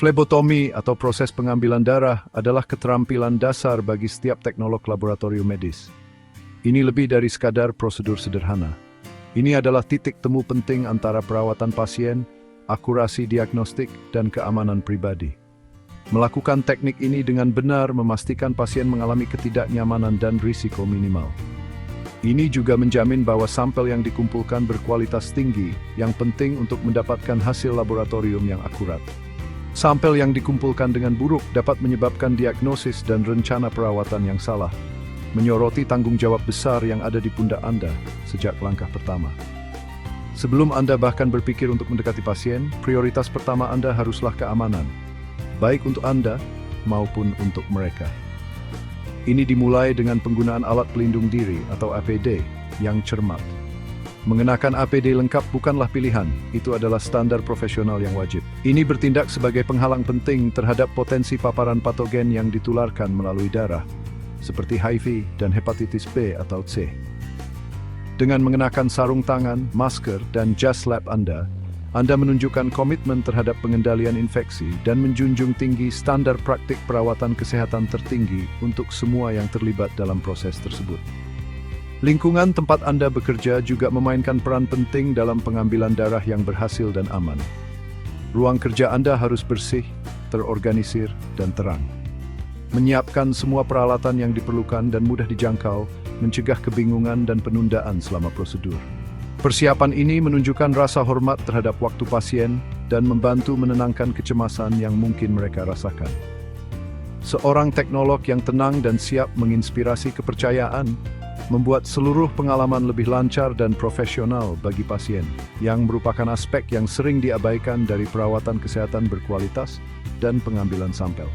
Flebotomi atau proses pengambilan darah adalah keterampilan dasar bagi setiap teknolog laboratorium medis. Ini lebih dari sekadar prosedur sederhana. Ini adalah titik temu penting antara perawatan pasien, akurasi diagnostik, dan keamanan pribadi. Melakukan teknik ini dengan benar memastikan pasien mengalami ketidaknyamanan dan risiko minimal. Ini juga menjamin bahwa sampel yang dikumpulkan berkualitas tinggi, yang penting untuk mendapatkan hasil laboratorium yang akurat. Sampel yang dikumpulkan dengan buruk dapat menyebabkan diagnosis dan rencana perawatan yang salah, menyoroti tanggung jawab besar yang ada di pundak Anda sejak langkah pertama. Sebelum Anda bahkan berpikir untuk mendekati pasien, prioritas pertama Anda haruslah keamanan, baik untuk Anda maupun untuk mereka. Ini dimulai dengan penggunaan alat pelindung diri atau APD yang cermat. Mengenakan APD lengkap bukanlah pilihan, itu adalah standar profesional yang wajib. Ini bertindak sebagai penghalang penting terhadap potensi paparan patogen yang ditularkan melalui darah, seperti HIV dan hepatitis B atau C. Dengan mengenakan sarung tangan, masker, dan jas lab Anda menunjukkan komitmen terhadap pengendalian infeksi dan menjunjung tinggi standar praktik perawatan kesehatan tertinggi untuk semua yang terlibat dalam proses tersebut. Lingkungan tempat Anda bekerja juga memainkan peran penting dalam pengambilan darah yang berhasil dan aman. Ruang kerja Anda harus bersih, terorganisir, dan terang. Menyiapkan semua peralatan yang diperlukan dan mudah dijangkau, mencegah kebingungan dan penundaan selama prosedur. Persiapan ini menunjukkan rasa hormat terhadap waktu pasien dan membantu menenangkan kecemasan yang mungkin mereka rasakan. Seorang teknolog yang tenang dan siap menginspirasi kepercayaan, membuat seluruh pengalaman lebih lancar dan profesional bagi pasien, yang merupakan aspek yang sering diabaikan dari perawatan kesehatan berkualitas dan pengambilan sampel.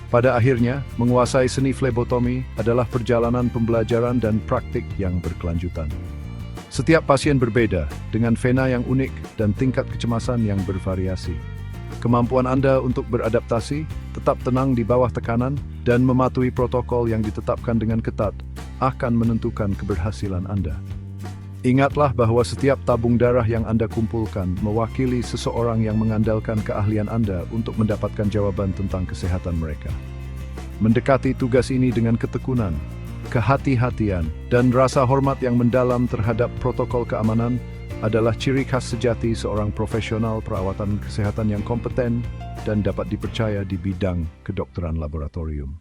Pada akhirnya, menguasai seni flebotomi adalah perjalanan pembelajaran dan praktik yang berkelanjutan. Setiap pasien berbeda, dengan vena yang unik dan tingkat kecemasan yang bervariasi. Kemampuan Anda untuk beradaptasi, tetap tenang di bawah tekanan, dan mematuhi protokol yang ditetapkan dengan ketat akan menentukan keberhasilan Anda. Ingatlah bahwa setiap tabung darah yang Anda kumpulkan mewakili seseorang yang mengandalkan keahlian Anda untuk mendapatkan jawaban tentang kesehatan mereka. Mendekati tugas ini dengan ketekunan, kehati-hatian, dan rasa hormat yang mendalam terhadap protokol keamanan adalah ciri khas sejati seorang profesional perawatan kesehatan yang kompeten dan dapat dipercaya di bidang kedokteran laboratorium.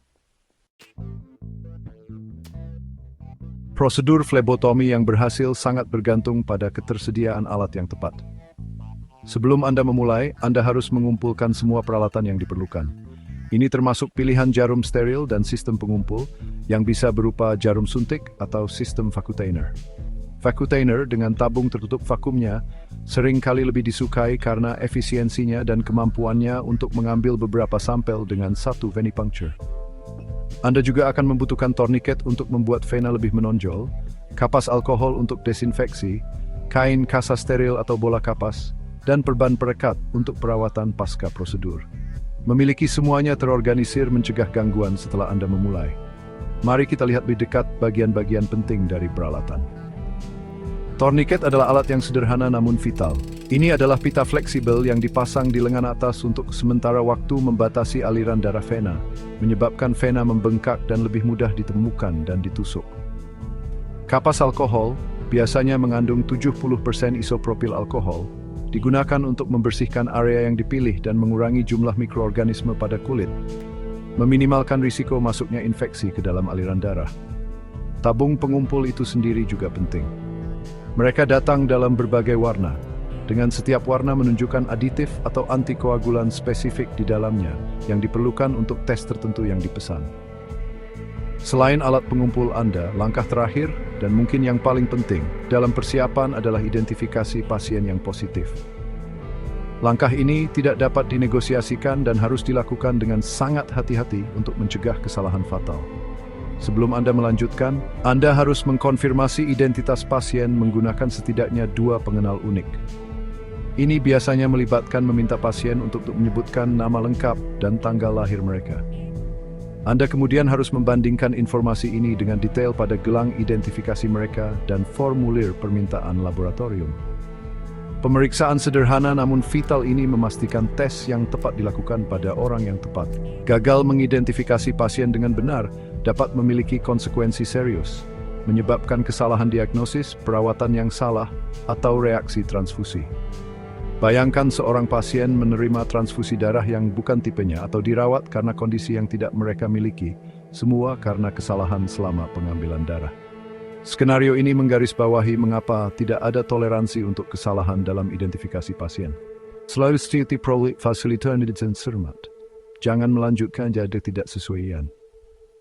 Prosedur flebotomi yang berhasil sangat bergantung pada ketersediaan alat yang tepat. Sebelum Anda memulai, Anda harus mengumpulkan semua peralatan yang diperlukan. Ini termasuk pilihan jarum steril dan sistem pengumpul yang bisa berupa jarum suntik atau sistem Vacutainer. Vacutainer dengan tabung tertutup vakumnya sering kali lebih disukai karena efisiensinya dan kemampuannya untuk mengambil beberapa sampel dengan satu venipuncture. Anda juga akan membutuhkan tourniquet untuk membuat vena lebih menonjol, kapas alkohol untuk desinfeksi, kain kasa steril atau bola kapas, dan perban perekat untuk perawatan pasca prosedur. Memiliki semuanya terorganisir mencegah gangguan setelah Anda memulai. Mari kita lihat lebih dekat bagian-bagian penting dari peralatan. Tourniquet adalah alat yang sederhana namun vital. Ini adalah pita fleksibel yang dipasang di lengan atas untuk sementara waktu membatasi aliran darah vena, menyebabkan vena membengkak dan lebih mudah ditemukan dan ditusuk. Kapas alkohol, biasanya mengandung 70% isopropil alkohol, digunakan untuk membersihkan area yang dipilih dan mengurangi jumlah mikroorganisme pada kulit, meminimalkan risiko masuknya infeksi ke dalam aliran darah. Tabung pengumpul itu sendiri juga penting. Mereka datang dalam berbagai warna, dengan setiap warna menunjukkan aditif atau antikoagulan spesifik di dalamnya yang diperlukan untuk tes tertentu yang dipesan. Selain alat pengumpul Anda, langkah terakhir dan mungkin yang paling penting dalam persiapan adalah identifikasi pasien yang positif. Langkah ini tidak dapat dinegosiasikan dan harus dilakukan dengan sangat hati-hati untuk mencegah kesalahan fatal. Sebelum Anda melanjutkan, Anda harus mengkonfirmasi identitas pasien menggunakan setidaknya 2 pengenal unik. Ini biasanya melibatkan meminta pasien untuk menyebutkan nama lengkap dan tanggal lahir mereka. Anda kemudian harus membandingkan informasi ini dengan detail pada gelang identifikasi mereka dan formulir permintaan laboratorium. Pemeriksaan sederhana namun vital ini memastikan tes yang tepat dilakukan pada orang yang tepat. Gagal mengidentifikasi pasien dengan benar dapat memiliki konsekuensi serius, menyebabkan kesalahan diagnosis, perawatan yang salah, atau reaksi transfusi. Bayangkan seorang pasien menerima transfusi darah yang bukan tipenya atau dirawat karena kondisi yang tidak mereka miliki, semua karena kesalahan selama pengambilan darah. Skenario ini menggarisbawahi mengapa tidak ada toleransi untuk kesalahan dalam identifikasi pasien. Selalu studi prolik fasilitator dan cermat. Jangan melanjutkan jika tidak sesuaian.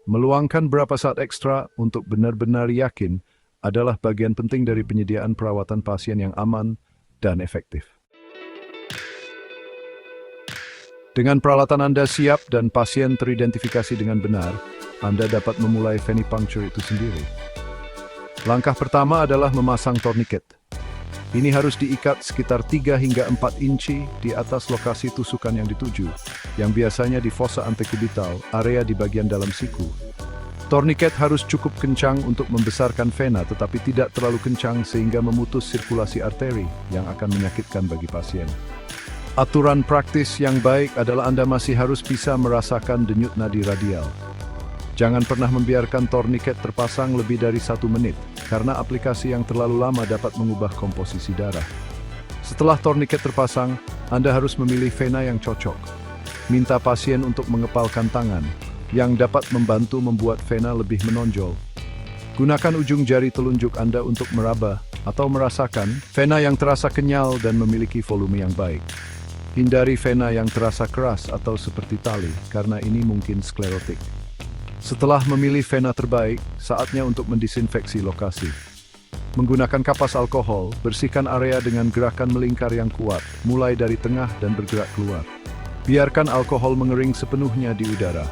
Meluangkan beberapa saat ekstra untuk benar-benar yakin adalah bagian penting dari penyediaan perawatan pasien yang aman dan efektif. Dengan peralatan Anda siap dan pasien teridentifikasi dengan benar, Anda dapat memulai venipuncture itu sendiri. Langkah pertama adalah memasang tourniquet. Ini harus diikat sekitar 3 hingga 4 inci di atas lokasi tusukan yang dituju, yang biasanya di fossa antekubital, area di bagian dalam siku. Tourniquet harus cukup kencang untuk membesarkan vena tetapi tidak terlalu kencang sehingga memutus sirkulasi arteri yang akan menyakitkan bagi pasien. Aturan praktis yang baik adalah Anda masih harus bisa merasakan denyut nadi radial. Jangan pernah membiarkan tourniquet terpasang lebih dari 1 menit, karena aplikasi yang terlalu lama dapat mengubah komposisi darah. Setelah tourniquet terpasang, Anda harus memilih vena yang cocok. Minta pasien untuk mengepalkan tangan, yang dapat membantu membuat vena lebih menonjol. Gunakan ujung jari telunjuk Anda untuk meraba atau merasakan vena yang terasa kenyal dan memiliki volume yang baik. Hindari vena yang terasa keras atau seperti tali, karena ini mungkin sklerotik. Setelah memilih vena terbaik, saatnya untuk mendisinfeksi lokasi. Menggunakan kapas alkohol, bersihkan area dengan gerakan melingkar yang kuat, mulai dari tengah dan bergerak keluar. Biarkan alkohol mengering sepenuhnya di udara.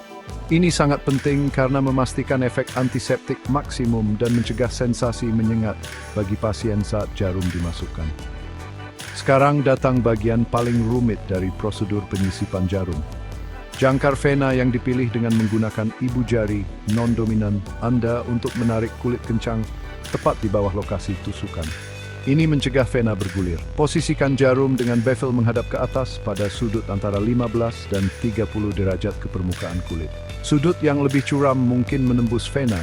Ini sangat penting karena memastikan efek antiseptik maksimum dan mencegah sensasi menyengat bagi pasien saat jarum dimasukkan. Sekarang datang bagian paling rumit dari prosedur penyisipan jarum. Jangkar vena yang dipilih dengan menggunakan ibu jari non-dominan Anda untuk menarik kulit kencang tepat di bawah lokasi tusukan. Ini mencegah vena bergulir. Posisikan jarum dengan bevel menghadap ke atas pada sudut antara 15 dan 30 derajat ke permukaan kulit. Sudut yang lebih curam mungkin menembus vena,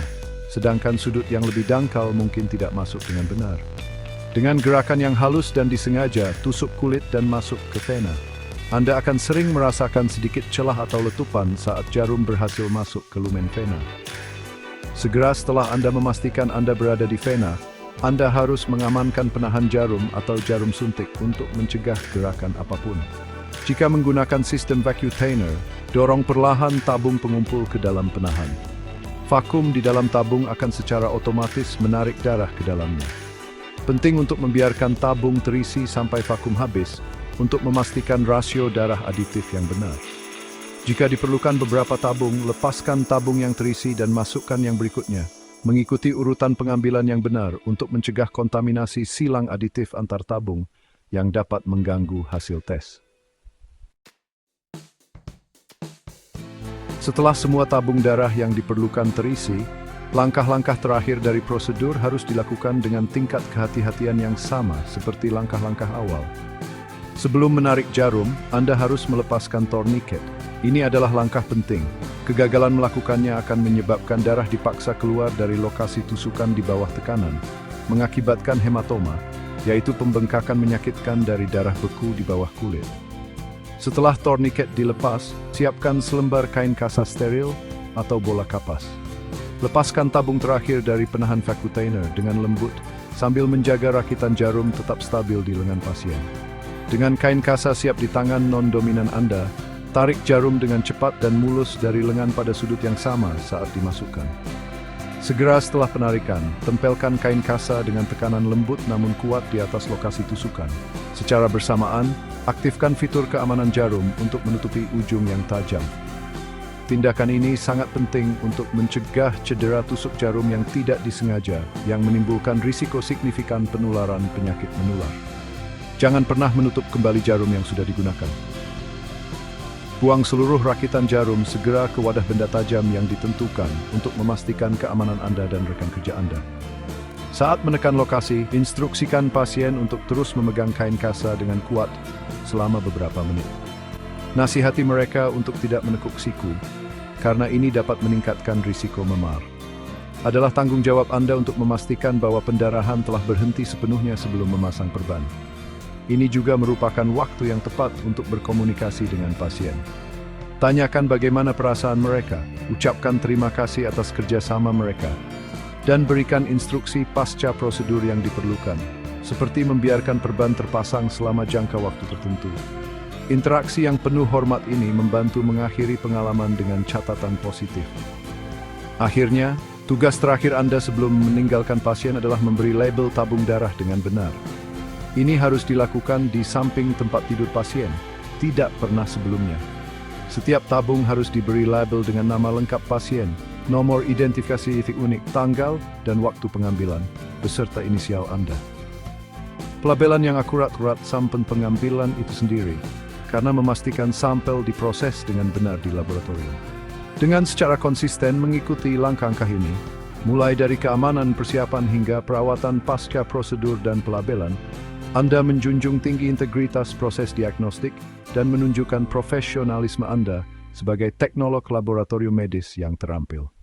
sedangkan sudut yang lebih dangkal mungkin tidak masuk dengan benar. Dengan gerakan yang halus dan disengaja, tusuk kulit dan masuk ke vena. Anda akan sering merasakan sedikit celah atau letupan saat jarum berhasil masuk ke lumen vena. Segera setelah Anda memastikan Anda berada di vena, Anda harus mengamankan penahan jarum atau jarum suntik untuk mencegah gerakan apapun. Jika menggunakan sistem vacutainer, dorong perlahan tabung pengumpul ke dalam penahan. Vakum di dalam tabung akan secara otomatis menarik darah ke dalamnya. Penting untuk membiarkan tabung terisi sampai vakum habis, untuk memastikan rasio darah aditif yang benar. Jika diperlukan beberapa tabung, lepaskan tabung yang terisi dan masukkan yang berikutnya, mengikuti urutan pengambilan yang benar untuk mencegah kontaminasi silang aditif antar tabung yang dapat mengganggu hasil tes. Setelah semua tabung darah yang diperlukan terisi, langkah-langkah terakhir dari prosedur harus dilakukan dengan tingkat kehati-hatian yang sama seperti langkah-langkah awal. Sebelum menarik jarum, Anda harus melepaskan tourniquet. Ini adalah langkah penting. Kegagalan melakukannya akan menyebabkan darah dipaksa keluar dari lokasi tusukan di bawah tekanan, mengakibatkan hematoma, yaitu pembengkakan menyakitkan dari darah beku di bawah kulit. Setelah tourniquet dilepas, siapkan selembar kain kasa steril atau bola kapas. Lepaskan tabung terakhir dari penahan vacutainer dengan lembut, sambil menjaga rakitan jarum tetap stabil di lengan pasien. Dengan kain kasa siap di tangan non-dominan Anda, tarik jarum dengan cepat dan mulus dari lengan pada sudut yang sama saat dimasukkan. Segera setelah penarikan, tempelkan kain kasa dengan tekanan lembut namun kuat di atas lokasi tusukan. Secara bersamaan, aktifkan fitur keamanan jarum untuk menutupi ujung yang tajam. Tindakan ini sangat penting untuk mencegah cedera tusuk jarum yang tidak disengaja, yang menimbulkan risiko signifikan penularan penyakit menular. Jangan pernah menutup kembali jarum yang sudah digunakan. Buang seluruh rakitan jarum segera ke wadah benda tajam yang ditentukan untuk memastikan keamanan Anda dan rekan kerja Anda. Saat menekan lokasi, instruksikan pasien untuk terus memegang kain kasa dengan kuat selama beberapa menit. Nasihati mereka untuk tidak menekuk siku, karena ini dapat meningkatkan risiko memar. Adalah tanggung jawab Anda untuk memastikan bahwa pendarahan telah berhenti sepenuhnya sebelum memasang perban. Ini juga merupakan waktu yang tepat untuk berkomunikasi dengan pasien. Tanyakan bagaimana perasaan mereka, ucapkan terima kasih atas kerjasama mereka, dan berikan instruksi pasca prosedur yang diperlukan, seperti membiarkan perban terpasang selama jangka waktu tertentu. Interaksi yang penuh hormat ini membantu mengakhiri pengalaman dengan catatan positif. Akhirnya, tugas terakhir Anda sebelum meninggalkan pasien adalah memberi label tabung darah dengan benar. Ini harus dilakukan di samping tempat tidur pasien, tidak pernah sebelumnya. Setiap tabung harus diberi label dengan nama lengkap pasien, nomor identifikasi unik, tanggal, dan waktu pengambilan, beserta inisial Anda. Pelabelan yang akurat sampel pengambilan itu sendiri, karena memastikan sampel diproses dengan benar di laboratorium. Dengan secara konsisten mengikuti langkah-langkah ini, mulai dari keamanan persiapan hingga perawatan pasca prosedur dan pelabelan, Anda menjunjung tinggi integritas proses diagnostik dan menunjukkan profesionalisme Anda sebagai teknolog laboratorium medis yang terampil.